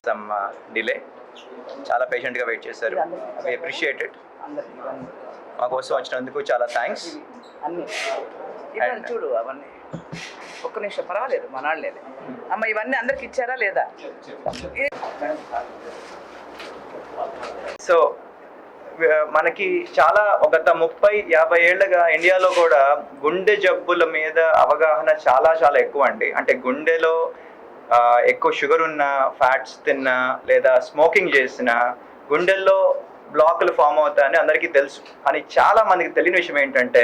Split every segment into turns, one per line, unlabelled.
Some delay. చాలా పేషెంట్గా wait చేశారు. We appreciate it. మా కోసం వచ్చినందుకు చాలా థ్యాంక్స్.
అన్నీ ఇవన్నీ చూడు, అవన్నీ ఒక్క నిమిషం పర్వాలేదు, మనాళ్ళేది అమ్మ. ఇవన్నీ అందరికి ఇచ్చారా లేదా?
సో మనకి చాలా గత 30-50 ఏళ్ళగా ఇండియాలో కూడా గుండె జబ్బుల మీద అవగాహన చాలా చాలా ఎక్కువ అండి. అంటే గుండెలో ఎక్కువ షుగర్ ఉన్న, ఫ్యాట్స్ తిన్నా లేదా స్మోకింగ్ చేసిన గుండెల్లో బ్లాకులు ఫామ్ అవుతాయని అందరికీ తెలుసు. అని చాలా మందికి తెలియని విషయం ఏంటంటే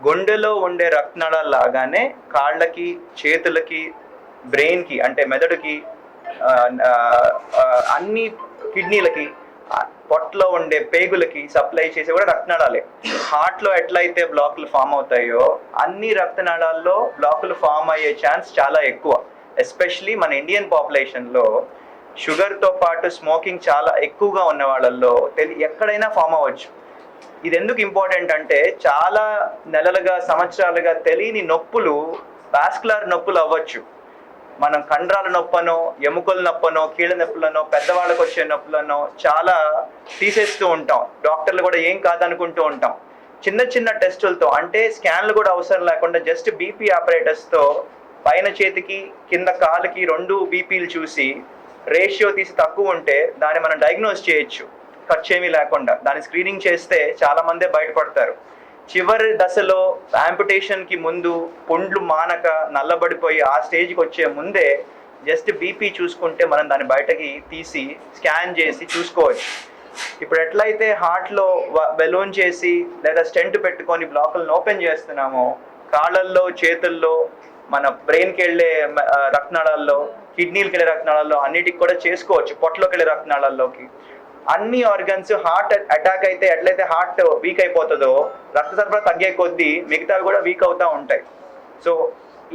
గుండెలో ఉండే రక్తనాళాలు లాగానే కాళ్ళకి, చేతులకి, బ్రెయిన్కి అంటే మెదడుకి, అన్ని కిడ్నీలకి, పొట్టలో ఉండే పేగులకి సప్లై చేసే కూడా రక్తనాళాలే. హార్ట్లో ఎట్లయితే బ్లాకులు ఫామ్ అవుతాయో అన్ని రక్తనాళాల్లో బ్లాకులు ఫామ్ అయ్యే ఛాన్స్ చాలా ఎక్కువ. ఎస్పెషలీ మన ఇండియన్ పాపులేషన్లో షుగర్తో పాటు స్మోకింగ్ చాలా ఎక్కువగా ఉన్న వాళ్ళల్లో ఎక్కడైనా ఫామ్ అవ్వచ్చు. ఇది ఎందుకు ఇంపార్టెంట్ అంటే చాలా నెలలుగా, సంవత్సరాలుగా తెలియని నొప్పులు, వాస్కులర్ నొప్పులు అవ్వచ్చు. మనం కండరాల నొప్పనో, ఎముకల నొప్పనో, కీళ్ళ నొప్పులనో, పెద్దవాళ్ళకు వచ్చే నొప్పులనో చాలా తీసేస్తూ ఉంటాం. డాక్టర్లు కూడా ఏం కాదనుకుంటూ ఉంటాం. చిన్న చిన్న టెస్టులతో, అంటే స్కాన్లు కూడా అవసరం లేకుండా జస్ట్ బీపీ ఆపరేటర్స్తో పైన చేతికి కింద కాలుకి 2 బీపీలు చూసి రేషియో తీసి తక్కువ ఉంటే దాన్ని మనం డయాగ్నోస్ చేయొచ్చు ఖర్చు ఏమీ లేకుండా. దాన్ని స్క్రీనింగ్ చేస్తే చాలా మందే బయటపడతారు. చివరి దశలో యాంపుటేషన్కి ముందు పుండ్లు మానక నల్లబడిపోయి ఆ స్టేజ్కి వచ్చే ముందే జస్ట్ బీపీ చూసుకుంటే మనం దాన్ని బయటకి తీసి స్కాన్ చేసి చూసుకోవచ్చు. ఇప్పుడు ఎట్లయితే హార్ట్లో బెలూన్ చేసి లేదా స్టెంట్ పెట్టుకొని బ్లాకులను ఓపెన్ చేస్తున్నామో, కాళ్ళల్లో, చేతుల్లో, మన బ్రెయిన్కి వెళ్ళే రక్తనాళాల్లో, కిడ్నీలకి వెళ్ళే రక్తనాళాల్లో అన్నిటికి కూడా చేసుకోవచ్చు. పొట్టలోకి వెళ్ళే రక్తనాళాల్లోకి అన్ని ఆర్గన్స్. హార్ట్ అటాక్ అయితే ఎట్లయితే హార్ట్ వీక్ అయిపోతుందో రక్త సరఫరా తగ్గే కొద్దీ మిగతావి కూడా వీక్ అవుతూ ఉంటాయి. సో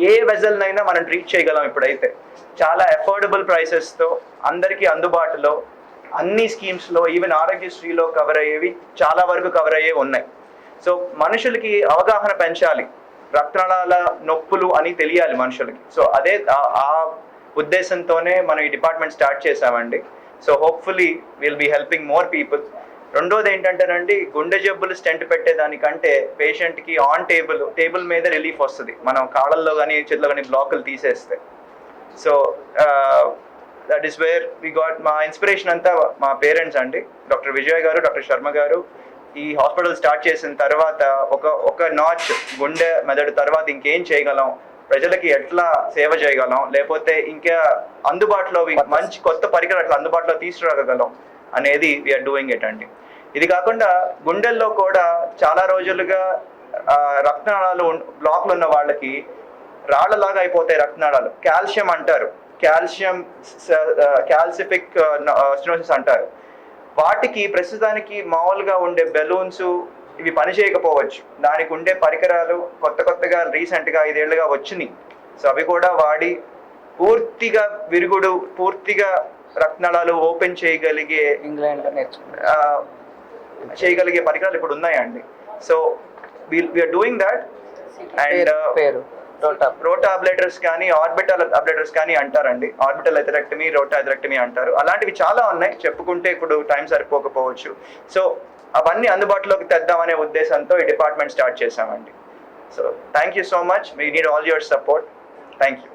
ఏ వెజల్నైనా మనం ట్రీట్ చేయగలం. ఇప్పుడైతే చాలా అఫోర్డబుల్ ప్రైసెస్తో అందరికీ అందుబాటులో అన్ని స్కీమ్స్లో, ఈవెన్ ఆరోగ్యశ్రీలో కవర్ అయ్యేవి చాలా వరకు కవర్ అయ్యేవి ఉన్నాయి. సో మనుషులకి అవగాహన పెంచాలి, రక్తనాళాల నొప్పులు అని తెలియాలి మనుషులకి. సో అదే ఆ ఉద్దేశంతోనే మనం ఈ డిపార్ట్మెంట్ స్టార్ట్ చేసామండి. So hopefully will be helping more people. రెండోది ఏంటంటేనండి, గుండె జబ్బులు స్టెంట్ పెట్టేదానికంటే పేషెంట్కి ఆన్ టేబుల్ మీద రిలీఫ్ వస్తుంది మనం కాళ్ళల్లో కానీ చేతుల్లో కానీ బ్లాకులు తీసేస్తే. So that is where we got. మా ఇన్స్పిరేషన్ అంతా మా పేరెంట్స్ అండి. డాక్టర్ విజయ్ గారు, డాక్టర్ శర్మ గారు ఈ హాస్పిటల్ స్టార్ట్ చేసిన తర్వాత ఒక నాచ్ గుండె మెదడు తర్వాత ఇంకేం చేయగలం, ప్రజలకి ఎట్లా సేవ చేయగలం, లేకపోతే ఇంకా అందుబాటులో మంచి కొత్త పరికరాలు అందుబాటులో తీసుకురాగలం అనేది వీఆర్ డూయింగ్ ఇట్ అండి. ఇది కాకుండా గుండెల్లో కూడా చాలా రోజులుగా రక్తనాళాలు బ్లాక్లు ఉన్న వాళ్ళకి రాళ్లలాగా అయిపోతాయి రక్తనాళాలు. కాల్షియం అంటారు, క్యాల్సిఫిక్ స్టెనోసిస్ అంటారు. వాటికి ప్రస్తుతానికి మామూలుగా ఉండే బెలూన్స్ ఇవి పనిచేయకపోవచ్చు. దానికి ఉండే పరికరాలు కొత్తగా రీసెంట్గా 5 ఏళ్ళుగా వచ్చినాయి. సో అవి కూడా వాడి పూర్తిగా విరుగుడు, పూర్తిగా రక్తనాళాలు ఓపెన్ చేయగలిగే పరికరాలు ఇప్పుడు ఉన్నాయండి. So we're doing that. And rota ablators కానీ, ఆర్బిటల్ అబ్లేటర్స్ కానీ అంటారండి. ఆర్బిటల్ ఎథెరెక్టమీ, రోటా ఎథెరెక్టమీ అంటారు. అలాంటివి చాలా ఉన్నాయి, చెప్పుకుంటే ఇప్పుడు టైం సరిపోకపోవచ్చు. సో అవన్నీ అందుబాటులోకి తెద్దామనే ఉద్దేశంతో ఈ డిపార్ట్మెంట్ స్టార్ట్ చేశామండి. So thank you so much. We need all your support. Thank you.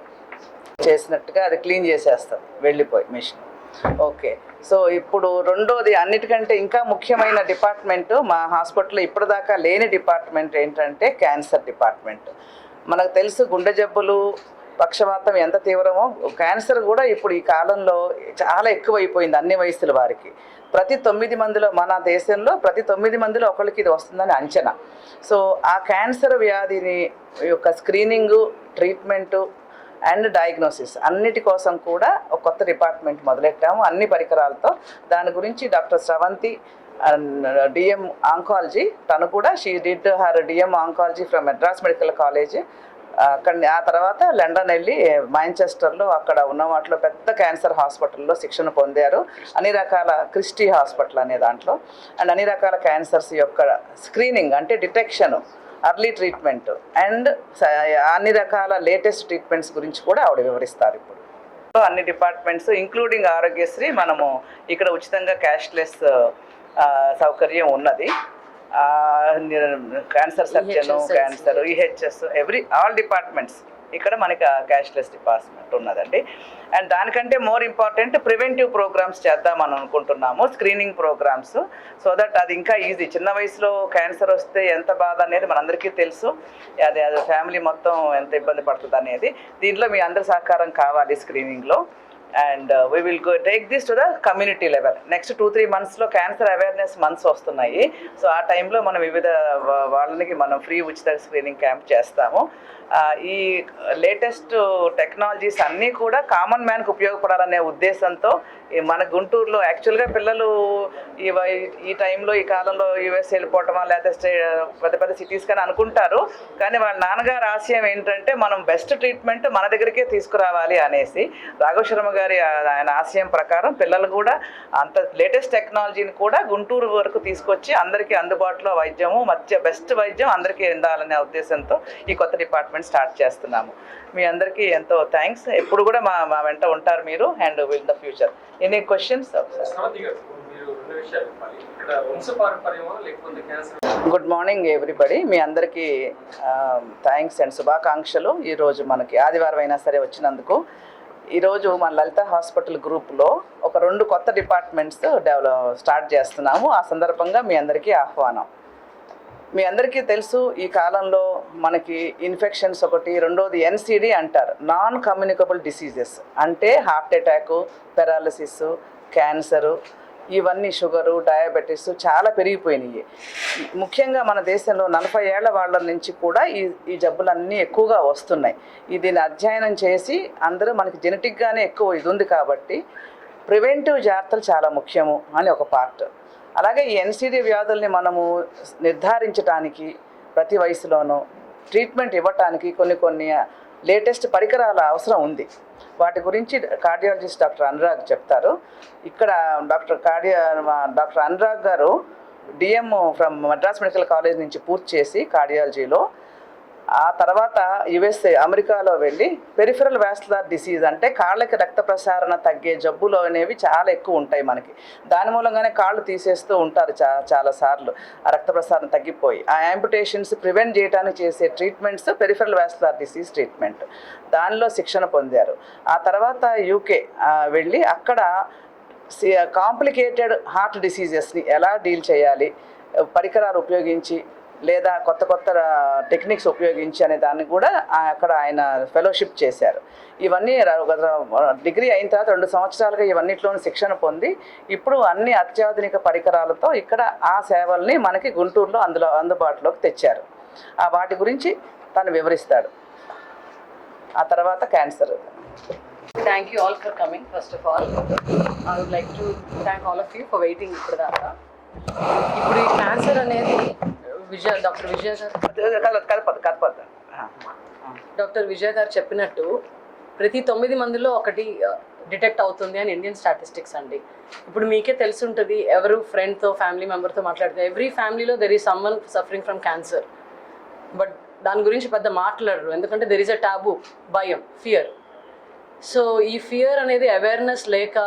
చేసినట్టుగా అది క్లీన్ చేసేస్తుంది వెళ్ళిపోయి మిషన్. ఓకే. సో ఇప్పుడు రెండోది, అన్నిటికంటే ఇంకా ముఖ్యమైన డిపార్ట్మెంటు మా హాస్పిటల్లో ఇప్పటిదాకా లేని డిపార్ట్మెంట్ ఏంటంటే క్యాన్సర్ డిపార్ట్మెంట్. మనకు తెలుసు గుండె జబ్బులు, పక్షవాతం ఎంత తీవ్రమో, క్యాన్సర్ కూడా ఇప్పుడు ఈ కాలంలో చాలా ఎక్కువైపోయింది అన్ని వయసుల వారికి. ప్రతి 9 మందిలో, మన దేశంలో ప్రతి 9 మందిలో ఒకరికి ఇది వస్తుందని అంచనా. సో ఆ క్యాన్సర్ వ్యాధిని యొక్క స్క్రీనింగు, ట్రీట్మెంటు అండ్ డయాగ్నోసిస్ అన్నిటి కోసం కూడా ఒక కొత్త డిపార్ట్మెంట్ మొదలెట్టాము అన్ని పరికరాలతో. దాని గురించి డాక్టర్ స్రవంతి డిఎం ఆంకాలజీ, తను కూడా she did her DM oncology from Madras medical college. అక్కడ ఆ తర్వాత లండన్ వెళ్ళి మాంచెస్టర్లో అక్కడ ఉన్న వాటిలో పెద్ద క్యాన్సర్ హాస్పిటల్లో శిక్షణ పొందారు. అన్ని రకాల క్రిస్టీ హాస్పిటల్ అనే దాంట్లో. అండ్ అన్ని రకాల క్యాన్సర్స్ యొక్క స్క్రీనింగ్ అంటే డిటెక్షన్, అర్లీ ట్రీట్మెంట్ అండ్ అన్ని రకాల లేటెస్ట్ ట్రీట్మెంట్స్ గురించి కూడా ఆవిడ వివరిస్తారు ఇప్పుడు. అన్ని డిపార్ట్మెంట్స్ ఇంక్లూడింగ్ ఆరోగ్యశ్రీ మనము ఇక్కడ ఉచితంగా క్యాష్లెస్ సౌకర్యం ఉన్నది. Cancer surgeon, cancer, EHS, all departments ఇక్కడ మనకి క్యాష్లెస్ డిపార్ట్మెంట్ ఉన్నదండి. అండ్ దానికంటే మోర్ ఇంపార్టెంట్ ప్రివెంటివ్ ప్రోగ్రామ్స్ చేద్దామని అనుకుంటున్నాము, స్క్రీనింగ్ ప్రోగ్రామ్స్. సో దట్ అది ఇంకా ఈజీ. చిన్న వయసులో క్యాన్సర్ వస్తే ఎంత బాధ అనేది మనందరికీ తెలుసు. అది ఫ్యామిలీ మొత్తం ఎంత ఇబ్బంది పడుతుంది అనేది. దీంట్లో మీ అందరి సహకారం కావాలి స్క్రీనింగ్లో. And we will take this to the community level. Next 2-3 monthsలో క్యాన్సర్ అవేర్నెస్ మంత్స్ వస్తున్నాయి. సో ఆ టైంలో మనం వివిధ వాళ్ళకి మనం ఫ్రీ ఉచిత స్క్రీనింగ్ క్యాంప్ చేస్తాము. ఈ లేటెస్ట్ టెక్నాలజీస్ అన్నీ కూడా కామన్ మ్యాన్కి ఉపయోగపడాలనే ఉద్దేశంతో మన గుంటూరులో యాక్చువల్గా పిల్లలు ఈ టైంలో ఈ కాలంలో యూఎస్ వెళ్ళిపోవటమా లేకపోతే పెద్ద పెద్ద సిటీస్ కానీ అనుకుంటారు. కానీ వాళ్ళ నాన్నగారి ఆశయం ఏంటంటే మనం బెస్ట్ ట్రీట్మెంట్ మన దగ్గరికే తీసుకురావాలి అనేసి. రాఘవ శర్మ గారి ఆయన ఆశయం ప్రకారం పిల్లలు కూడా అంత లేటెస్ట్ టెక్నాలజీని కూడా గుంటూరు వరకు తీసుకొచ్చి అందరికీ అందుబాటులో వైద్యము బెస్ట్ వైద్యం అందరికీ అందాలనే ఉద్దేశంతో ఈ కొత్త డిపార్ట్మెంట్ స్టార్ట్ చేస్తున్నాము. మీ అందరికీ ఎంతో థ్యాంక్స్. ఎప్పుడు కూడా మా వెంట ఉంటారు మీరు. And will the future any questions? Good morning everybody. మీ అందరికీ థ్యాంక్స్ అండ్ శుభాకాంక్షలు. ఈరోజు మనకి ఆదివారం అయినా సరే వచ్చినందుకు. ఈరోజు మన లలిత హాస్పిటల్ గ్రూప్లో ఒక 2 కొత్త డిపార్ట్మెంట్స్ స్టార్ట్ చేస్తున్నాము. ఆ సందర్భంగా మీ అందరికీ ఆహ్వానం. మీ అందరికీ తెలుసు ఈ కాలంలో మనకి ఇన్ఫెక్షన్స్ ఒకటి, రెండోది ఎన్సిడి అంటారు, నాన్ కమ్యూనికబుల్ డిసీజెస్. అంటే హార్ట్ అటాకు, పెరాలసిస్, క్యాన్సరు, ఇవన్నీ షుగరు, డయాబెటీస్ చాలా పెరిగిపోయినాయి. ముఖ్యంగా మన దేశంలో 40 ఏళ్ల వాళ్ళ నుంచి కూడా ఈ జబ్బులన్నీ ఎక్కువగా వస్తున్నాయి. దీన్ని అధ్యయనం చేసి అందరూ మనకి జెనెటిక్గానే ఎక్కువ ఇది ఉంది కాబట్టి ప్రివెంటివ్ జాగ్రత్తలు చాలా ముఖ్యము అని ఒక పార్ట్. అలాగే ఈ ఎన్సిడి వ్యాధుల్ని మనము నిర్ధారించడానికి ప్రతి వయసులోనూ ట్రీట్మెంట్ ఇవ్వటానికి కొన్ని లేటెస్ట్ పరికరాల అవసరం ఉంది. వాటి గురించి కార్డియాలజిస్ట్ డాక్టర్ అనురాగ్ చెప్తారు. ఇక్కడ డాక్టర్ అనురాగ్ గారు DM from Madras medical college నుంచి పూర్తి చేసి కార్డియాలజీలో, ఆ తర్వాత యుఎస్ఏ అమెరికాలో వెళ్ళి పెరిఫెరల్ వాస్కులర్ డిసీజ్ అంటే కాళ్ళకి రక్త ప్రసారణ తగ్గే జబ్బులు అనేవి చాలా ఎక్కువ ఉంటాయి మనకి. దాని మూలంగానే కాళ్ళు తీసేస్తూ ఉంటారు చాలాసార్లు ఆ రక్త ప్రసారణ తగ్గిపోయి. ఆ యాంపుటేషన్స్ ప్రివెంట్ చేయడానికి చేసే treatments peripheral vascular disease treatment. దానిలో శిక్షణ పొందారు. ఆ తర్వాత యూకే వెళ్ళి అక్కడ కాంప్లికేటెడ్ హార్ట్ డిసీజెస్ని ఎలా డీల్ చేయాలి, పరికరాలు ఉపయోగించి లేదా కొత్త టెక్నిక్స్ ఉపయోగించి అనే దాన్ని కూడా అక్కడ ఆయన ఫెలోషిప్ చేశారు. ఇవన్నీ డిగ్రీ అయిన తర్వాత 2 సంవత్సరాలుగా ఇవన్నిట్లోనూ శిక్షణ పొంది ఇప్పుడు అన్ని అత్యాధునిక పరికరాలతో ఇక్కడ ఆ సేవల్ని మనకి గుంటూరులో అందుబాటులోకి తెచ్చారు. వాటి గురించి తను వివరిస్తాడు. ఆ తర్వాత cancer.
Thank you all for coming. First of all, I would like to thank all of you for waiting ఇప్పుడు దాకా. ఇప్పుడు ఈ క్యాన్సర్ అనేది డాక్టర్ విజయ్ గారు చెప్పినట్టు ప్రతి 9 మందిలో ఒకటి డిటెక్ట్ అవుతుంది అని ఇండియన్ స్టాటిస్టిక్స్ అండి. ఇప్పుడు మీకే తెలిసి ఉంటుంది, ఎవరు ఫ్రెండ్తో ఫ్యామిలీ మెంబర్తో మాట్లాడితే ఎవ్రీ ఫ్యామిలీలో there is someone suffering from cancer. But దాని గురించి పెద్ద మాట్లాడరు, ఎందుకంటే దెర్ ఈజ్ అ టాబు, భయం, ఫియర్. సో ఈ ఫియర్ అనేది అవేర్నెస్ లేక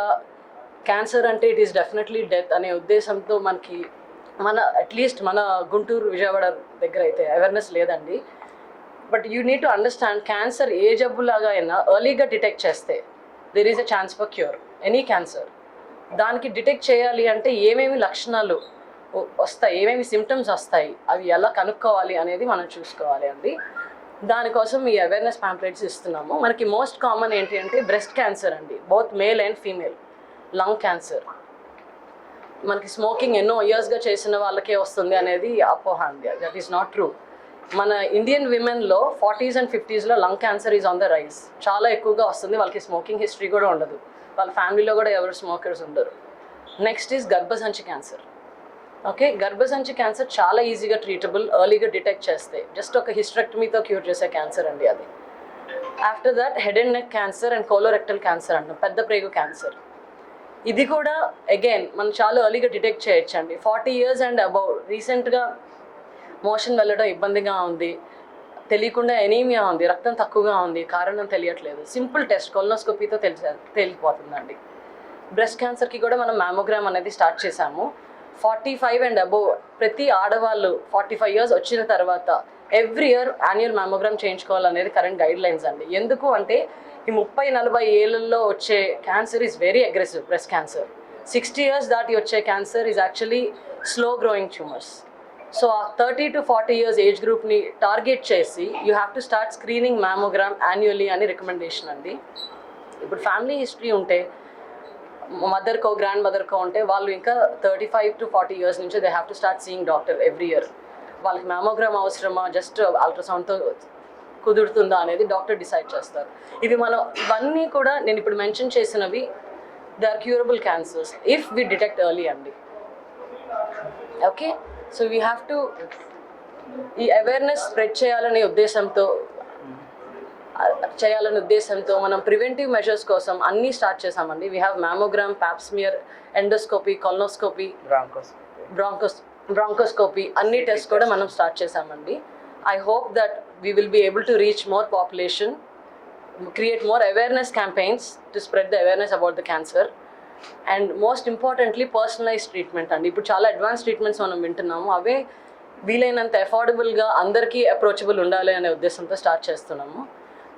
క్యాన్సర్ అంటే ఇట్ ఈస్ డెఫినెట్లీ డెత్ అనే ఉద్దేశంతో మనకి అట్లీస్ట్ మన గుంటూరు, విజయవాడ దగ్గర అయితే అవేర్నెస్ లేదండి. But you need to understand, cancer ఏ జబ్బులాగా అయినా ఎర్లీగా డిటెక్ట్ చేస్తే there is a chance for cure any cancer. దానికి డిటెక్ట్ చేయాలి అంటే ఏమేమి లక్షణాలు వస్తాయి, ఏమేమి సిమ్టమ్స్ వస్తాయి, అవి ఎలా కనుక్కోవాలి అనేది మనం చూసుకోవాలి అండి. దానికోసం ఈ అవేర్నెస్ పాంప్లెట్స్ ఇస్తున్నాము. మనకి మోస్ట్ కామన్ ఏంటి అంటే బ్రెస్ట్ క్యాన్సర్ అండి, both male and female. Lung cancer మనకి స్మోకింగ్ ఎన్నో ఇయర్స్గా చేసిన వాళ్ళకే వస్తుంది అనేది అపోహ అండి. That is not true. మన ఇండియన్ విమెన్లో 40s and 50s lung cancer is on the rise. చాలా ఎక్కువగా వస్తుంది. వాళ్ళకి స్మోకింగ్ హిస్టరీ కూడా ఉండదు, వాళ్ళ ఫ్యామిలీలో కూడా ఎవరు స్మోకర్స్ ఉండరు. నెక్స్ట్ ఈజ్ గర్భసంచి క్యాన్సర్. ఓకే, గర్భసంచి క్యాన్సర్ చాలా ఈజీగా ట్రీటబుల్, ఎర్లీగా డిటెక్ట్ చేస్తే జస్ట్ ఒక హిస్టరెక్టమీతో క్యూర్ చేసే క్యాన్సర్ అండి అది. After that head and neck cancer and colorectal cancer అంటాం, పెద్ద ప్రేగు క్యాన్సర్. ఇది కూడా అగైన్ మనం చాలా ఎర్లీగా డిటెక్ట్ చేయొచ్చండి. 40 years అండ్ అబౌవ్ రీసెంట్గా మోషన్ వెళ్ళడం ఇబ్బందిగా ఉంది, తెలియకుండా ఎనీమియా ఉంది, రక్తం తక్కువగా ఉంది, కారణం తెలియట్లేదు, సింపుల్ టెస్ట్ కొలనోస్కోపీతో తేలిపోతుందండి. బ్రెస్ట్ క్యాన్సర్కి కూడా మనం మ్యామోగ్రామ్ అనేది స్టార్ట్ చేశాము. 45 అండ్ అబోవ్ ప్రతి ఆడవాళ్ళు 45 ఇయర్స్ వచ్చిన తర్వాత ఎవ్రీ ఇయర్ యాన్యువల్ మ్యామోగ్రామ్ చేయించుకోవాలనేది కరెంట్ గైడ్ లైన్స్ అండి. ఎందుకు అంటే ఈ 30-40 ఏళ్ళల్లో వచ్చే cancer is very aggressive. Breast cancer 60 years దాటి వచ్చే cancer is actually slow growing tumours. So ఆ 30 to 40 ఇయర్స్ ఏజ్ గ్రూప్ని టార్గెట్ చేసి you have to start screening mammogram annually అని రికమెండేషన్ అండి. ఇప్పుడు ఫ్యామిలీ హిస్టరీ ఉంటే మదర్కో గ్రాండ్ మదర్కో ఉంటే వాళ్ళు ఇంకా 35 to 40 ఇయర్స్ నుంచి they have to start seeing doctor every year. వాళ్ళకి మ్యామోగ్రామ్ అవసరమా, జస్ట్ అల్ట్రాసౌండ్తో కుదురుతుందా అనేది డాక్టర్ డిసైడ్ చేస్తారు. ఇవన్నీ కూడా నేను ఇప్పుడు మెన్షన్ చేసినవి they are curable cancers if we detect early అండి. Okay, so we have to ఈ అవేర్నెస్ స్ప్రెడ్ చేయాలనే ఉద్దేశంతో మనం ప్రివెంటివ్ మెజర్స్ కోసం అన్నీ స్టార్ట్ చేసామండి. We have mammogram, pap smear, endoscopy, colonoscopy, bronchoscopy అన్ని టెస్ట్ కూడా మనం స్టార్ట్ చేసామండి. I hope that we will be able to reach more population, create more awareness campaigns to spread the awareness about the cancer. And most importantly personalise treatment అండి. ఇప్పుడు చాలా advance treatments మనం వింటున్నాము, అవే వీలైనంత అఫోర్డబుల్గా అందరికీ అప్రోచబుల్ ఉండాలి అనే ఉద్దేశంతో స్టార్ట్ చేస్తున్నాము.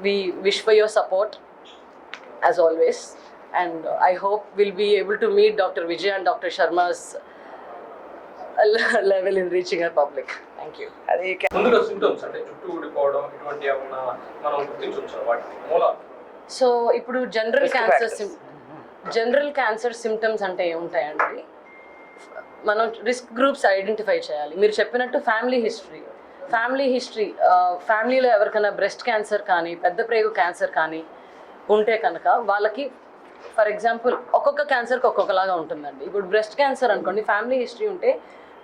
We wish for your support as always, and I hope we'll be able to meet Dr. Vijay and Dr. Sharma's level in reaching our public. Thank you.
అది
ముందుగా సింప్టమ్స్ అంటే చుట్టూ ఊడిపోవడం ఇటువంటి ఏమన్నా మనం గుర్తించవచ్చు వాటి మూలాలు?
సో ఇప్పుడు జనరల్ క్యాన్సర్ సిమ్టమ్స్ అంటే ఏముంటాయండి, మనం రిస్క్ గ్రూప్స్ ఐడెంటిఫై చేయాలి. మీరు చెప్పినట్టు ఫ్యామిలీ హిస్టరీ ఫ్యామిలీలో ఎవరికైనా బ్రెస్ట్ క్యాన్సర్ కానీ పెద్ద ప్రేగు క్యాన్సర్ కానీ ఉంటే కనుక వాళ్ళకి ఫర్ ఎగ్జాంపుల్ ఒక్కొక్క క్యాన్సర్కి ఒక్కొక్కలాగా ఉంటుందండి. ఇప్పుడు బ్రెస్ట్ క్యాన్సర్ అనుకోండి, ఫ్యామిలీ హిస్టరీ ఉంటే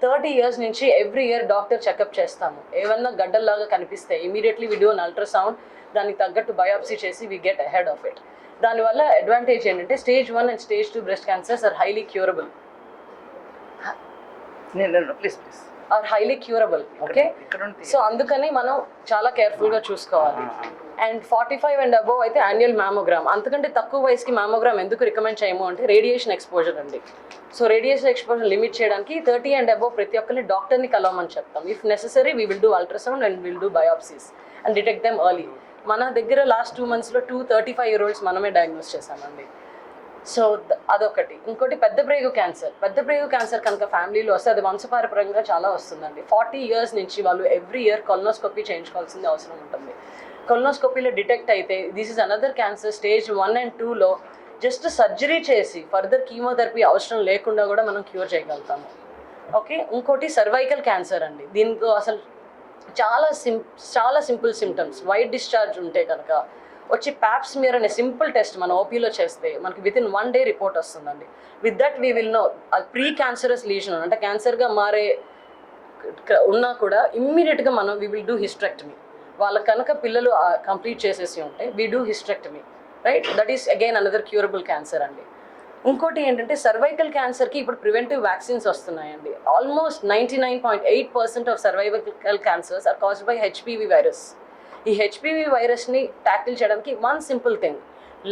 30 ఇయర్స్ నుంచి ఎవ్రీ ఇయర్ డాక్టర్ చెకప్ చేస్తాము. ఏమన్నా గడ్డల్లాగా కనిపిస్తే immediately we do an ultrasound, దానికి తగ్గట్టు బయాప్సీ చేసి we get ahead of it. దానివల్ల అడ్వాంటేజ్ ఏంటంటే stage 1 and stage 2 breast cancers are highly curable.
Please
are highly curable. Okay, so అందుకని మనం చాలా కేర్ఫుల్గా చూసుకోవాలి. అండ్ 45 అండ్ అబోవ్ అయితే యాన్యువల్ మ్యామోగ్రామ్. అంతకంటే తక్కువ వయసుకి మ్యామోగ్రామ్ ఎందుకు రికమెండ్ చేయము అంటే రేడియేషన్ ఎక్స్పోజర్ అండి. సో రేడియేషన్ ఎక్స్పోజర్ లిమిట్ చేయడానికి 30 అండ్ అబోవ్ ప్రతి ఒక్కరిని డాక్టర్ని కలవమని చెప్తాం. If necessary we will do ultrasound and will do biopsies and detect them early. మన దగ్గర లాస్ట్ 2 monthsలో 2 35-year-olds మనమే డయాగ్నోస్ చేశామండి. సో అదొకటి. ఇంకోటి పెద్ద ప్రేగు క్యాన్సర్ కనుక ఫ్యామిలీలో వస్తే అది వంశపారపరంగా చాలా వస్తుందండి. 40 years నుంచి వాళ్ళు ఎవ్రీ ఇయర్ కొలనోస్కోపీ చేయించుకోవాల్సింది అవసరం ఉంటుంది. కొలనోస్కోపీలో డిటెక్ట్ అయితే this is another cancer, stage 1 and 2లో జస్ట్ సర్జరీ చేసి ఫర్దర్ కీమోథెరపీ అవసరం లేకుండా కూడా మనం క్యూర్ చేయగలుగుతాము. ఓకే, ఇంకోటి సర్వైకల్ క్యాన్సర్ అండి. దీంతో అసలు చాలా సింపుల్ సిమ్టమ్స్. వైట్ డిశ్చార్జ్ ఉంటే కనుక వచ్చి పాప్స్మియర్ అనే సింపుల్ టెస్ట్ మన ఓపీలో చేస్తే మనకి వితిన్ 1 day రిపోర్ట్ వస్తుందండి. With that we will know అది ప్రీ క్యాన్సరస్ లీజన్ అంటే క్యాన్సర్గా మారే ఉన్నా కూడా ఇమ్మీడియట్గా మనం వీ విల్ డూ హిస్టరెక్టమీ. వాళ్ళకి కనుక పిల్లలు కంప్లీట్ చేసేసి ఉంటే we do hysterectomy, right? That is again another curable cancer అండి. ఇంకోటి ఏంటంటే సర్వైకల్ క్యాన్సర్కి ఇప్పుడు ప్రివెంటివ్ వ్యాక్సిన్స్ వస్తున్నాయండి. Almost 99.8% of cervical cancers are caused by HPV virus. ఈ హెచ్పివి వైరస్ని ట్యాకిల్ చేయడానికి one simple thing,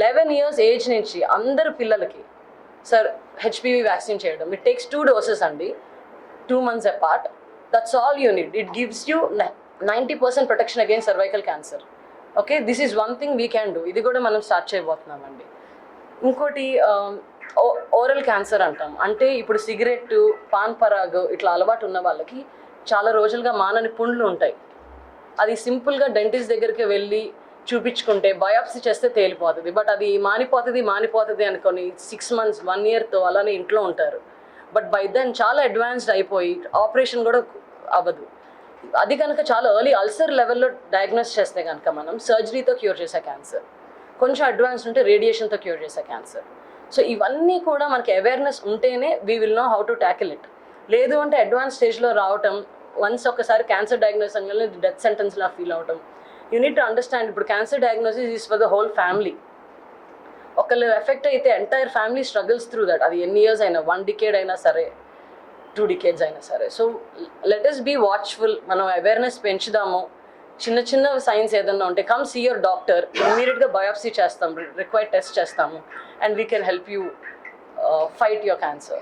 11 years age నుంచి అందరు పిల్లలకి హెచ్పివి వ్యాక్సిన్ చేయడం. ఇట్ టేక్స్ 2 doses అండి, 2 months apart. That's all you need. It gives you 90% protection against cervical cancer. Okay, this is one thing we can do. ఇది కూడా మనం start చేయబోతున్నామండి. ఇంకోటి oral cancer అంటాం. అంటే ఇప్పుడు సిగరెట్, పాన్ పరాగ్ ఇట్లా అలవాటు ఉన్న వాళ్ళకి చాలా రోజులుగా మానని పుండ్లు ఉంటాయి. అది సింపుల్గా డెంటిస్ట్ దగ్గరికి వెళ్ళి చూపించుకుంటే బయాప్సీ చేస్తే తేలిపోతుంది. బట్ అది మానిపోతుంది అనుకొని 6 months 1 yearతో అలానే ఇంట్లో ఉంటారు. బట్ బై దెన్ చాలా అడ్వాన్స్డ్ అయిపోయి ఆపరేషన్ కూడా అవ్వదు. అది కనుక చాలా ఎర్లీ అల్సర్ లెవెల్లో డయాగ్నోస్ చేస్తే కనుక మనం సర్జరీతో క్యూర్ చేసే క్యాన్సర్, కొంచెం అడ్వాన్స్ ఉంటే రేడియేషన్తో క్యూర్ చేసే క్యాన్సర్. సో ఇవన్నీ కూడా మనకి అవేర్నెస్ ఉంటేనే we will know how to tackle it. లేదు అంటే అడ్వాన్స్ స్టేజ్లో రావటం, వన్స్ ఒకసారి క్యాన్సర్ డయాగ్నోస్ అనగానే డెత్ సెంటెన్స్లా ఫీల్ అవటం. యూ నీడ్ టు అండర్స్టాండ్ ఇప్పుడు cancer diagnosis is for the whole family. ఒకళ్ళు ఎఫెక్ట్ అయితే entire family struggles through that. అది ఎన్ని ఇయర్స్ అయినా, 1 decade అయినా సరే, 2 decades అయినా సరే. So let us be watchful. మనం అవేర్నెస్ పెంచుదాము, చిన్న చిన్న సైన్స్ ఏదన్నా ఉంటే కమ్ సీ యువర్ డాక్టర్, ఇమీడియట్గా బయాప్సీ చేస్తాం, రిక్వైర్డ్ టెస్ట్ చేస్తాము, and we can help you fight your cancer.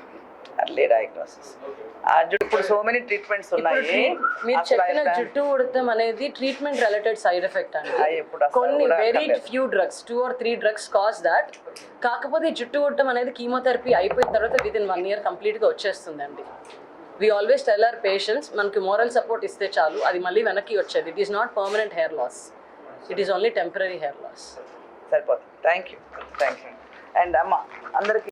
Early diagnosis. ఇప్పుడు సో మెనీ ట్రీట్మెంట్స్ ఉన్నాయి.
మీరు
అసలు
చెప్పిన
ఆయన-
జుట్టు ఉడతం అనేది ట్రీట్మెంట్ రిలేటెడ్ సైడ్ ఎఫెక్ట్ అండి.
ఇప్పుడు అసలు
కొన్ని
కూడా
వెరీ
అక్కర్లేదు.
Few drugs, 2 or 3 drugs cause that. కాకపోతే జుట్టు ఉడటం అనేది కీమోథెరపీ అయిపోయిన తర్వాత విత్ ఇన్ 1 year కంప్లీట్గా వచ్చేస్తుందండి. We always tell our patients, మనకి మోరల్ సపోర్ట్ ఇస్తే చాలు, అది మళ్ళీ వెనక్కి వచ్చేది. It is not permanent hair loss, it is only temporary hair loss.
సరిపోతుంది. Thank you. అండ్ అమ్మ అందరికి